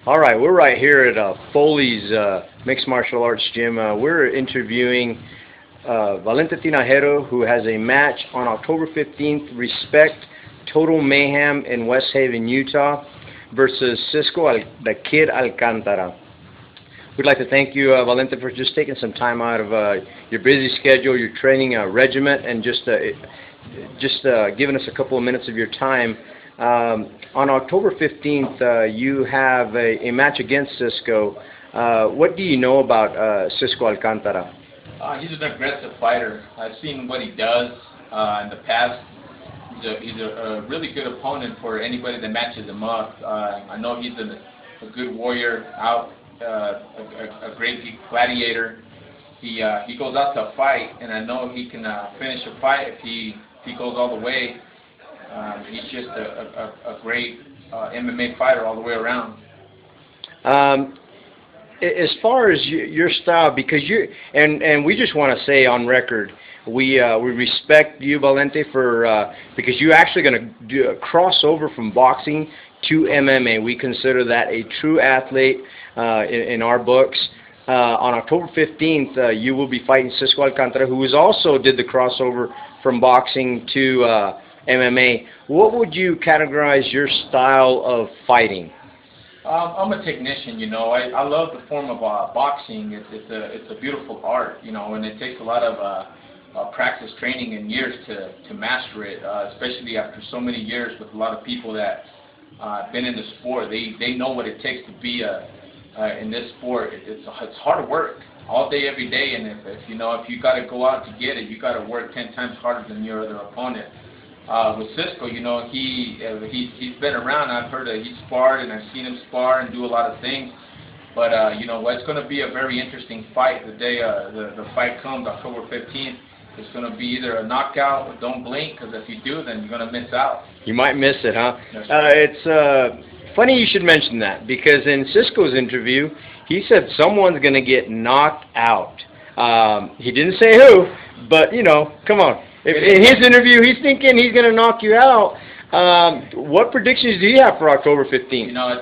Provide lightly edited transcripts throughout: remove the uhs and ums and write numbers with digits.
All right, we're right here at Foley's Mixed Martial Arts Gym. We're interviewing Valente Tinajero, who has a match on October 15th, Respect Total Mayhem in West Haven, Utah, versus Cisco, the Kid Alcantara. We'd like to thank you, Valente, for just taking some time out of your busy schedule, your training regiment, and just giving us a couple of minutes of your time. On October 15th, you have a match against Cisco. What do you know about Cisco Alcantara? He's an aggressive fighter. I've seen what he does in the past. He's a really good opponent for anybody that matches him up. I know he's a good warrior, a great gladiator. He goes out to fight, and I know he can finish a fight if he goes all the way. He's just a great MMA fighter all the way around. As far as your style, because and we just want to say on record, we respect you, Valente, for because you're actually going to do a crossover from boxing to MMA. We consider that a true athlete in our books. On October 15th, you will be fighting Cisco Alcantara, who also did the crossover from boxing to MMA. What would you categorize your style of fighting? I'm a technician, you know. I love the form of boxing. It's a beautiful art, you know, and it takes a lot of practice, training, and years to master it. Especially after so many years with a lot of people that have been in the sport. They know what it takes to be in this sport. It's hard work all day, every day, and if you got to go out to get it, you got to work 10 times harder than your other opponent. With Cisco, you know, he's been around. I've heard he sparred, and I've seen him spar and do a lot of things. But you know, it's going to be a very interesting fight. The day the fight comes, October 15th, it's going to be either a knockout or don't blink, because if you do, then you're going to miss out. You might miss it, huh? It's funny you should mention that, because in Cisco's interview, he said someone's going to get knocked out. He didn't say who, but you know, come on. In his interview, he's thinking he's going to knock you out. What predictions do you have for October 15th? You know,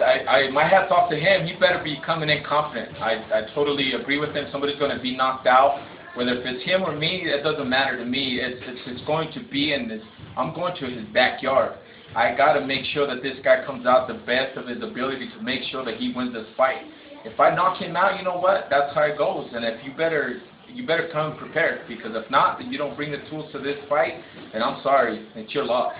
my hat's off to him. He better be coming in confident. I totally agree with him. Somebody's going to be knocked out. Whether if it's him or me, it doesn't matter to me. It's going to be in this. I'm going to his backyard. I got to make sure that this guy comes out the best of his ability to make sure that he wins this fight. If I knock him out, you know what? That's how it goes. And if you better come prepared, because if not, then you don't bring the tools to this fight, and I'm sorry, it's your loss.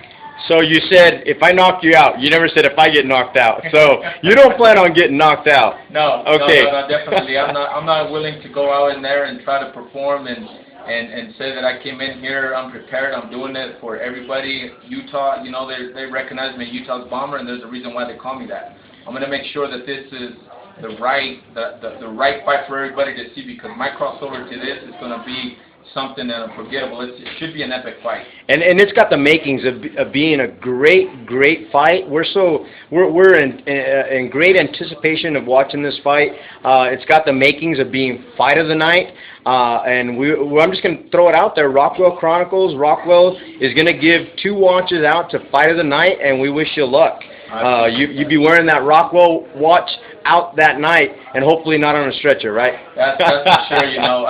So you said if I knock you out. You never said if I get knocked out. So you don't plan on getting knocked out. No. Okay. No, definitely. I'm not willing to go out in there and try to perform and say that I came in here unprepared. I'm doing it for everybody. Utah, you know, they recognize me, Utah's bomber, and there's a reason why they call me that. I'm going to make sure that this is the right fight for everybody to see, because my crossover to this is going to be something unforgettable. It should be an epic fight. And it's got the makings of being a great fight. We're in great anticipation of watching this fight. It's got the makings of being fight of the night. And I'm just going to throw it out there. Rockwell Chronicles. Rockwell is going to give 2 watches out to fight of the night, and we wish you luck. You'd be wearing that Rockwell watch out that night, and hopefully not on a stretcher, right? That's for sure. You know,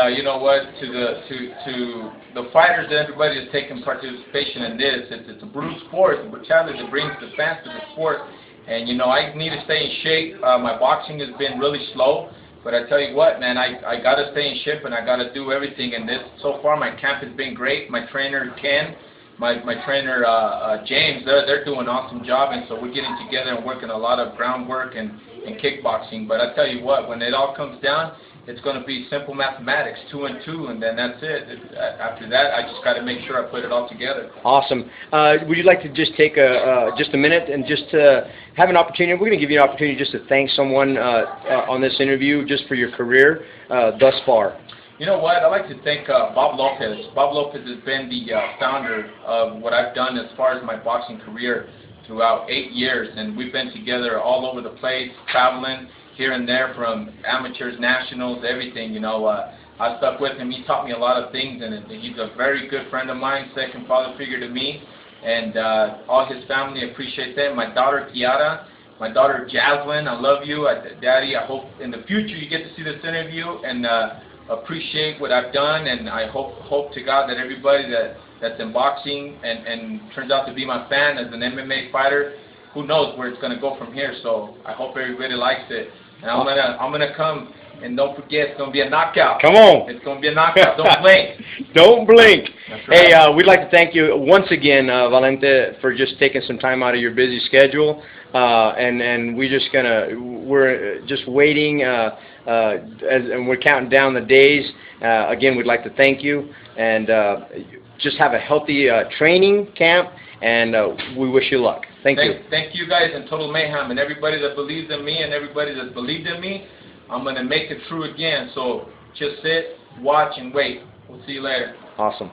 you know what? To the fighters, everybody is taking participation in this. It's a brutal sport. The brutality that brings the fans to the sport, and you know, I need to stay in shape. My boxing has been really slow, but I tell you what, man, I got to stay in shape, and I got to do everything. And this, so far, my camp has been great. My trainer Ken. My trainer James, they're doing an awesome job, and so we're getting together and working a lot of groundwork and kickboxing. But I tell you what, when it all comes down, it's going to be simple mathematics, 2 and 2, and then that's it. After that, I just got to make sure I put it all together. Awesome. Would you like to just take just a minute and just have an opportunity? We're going to give you an opportunity just to thank someone on this interview just for your career thus far. You know what? I'd like to thank Bob Lopez. Bob Lopez has been the founder of what I've done as far as my boxing career throughout 8 years, and we've been together all over the place, traveling here and there, from amateurs, nationals, everything. You know, I stuck with him. He taught me a lot of things, and he's a very good friend of mine, second father figure to me, and all his family, appreciate them. My daughter, Kiara, My daughter Jaslyn, I love you. Daddy, I hope in the future you get to see this interview and appreciate what I've done, and I hope to God that everybody that's in boxing and turns out to be my fan as an MMA fighter, who knows where it's going to go from here. So I hope everybody likes it, and I'm gonna come. And don't forget, it's going to be a knockout. Come on. It's going to be a knockout. Don't blink. Don't blink. That's right. Hey, we'd like to thank you once again, Valente, for just taking some time out of your busy schedule. And we're just waiting, and we're counting down the days. Again, we'd like to thank you, and just have a healthy training camp, and we wish you luck. Thank you. Thank you guys in Total Mayhem, and everybody that believes in me and everybody that believed in me. I'm going to make it true again, so just sit, watch, and wait. We'll see you later. Awesome.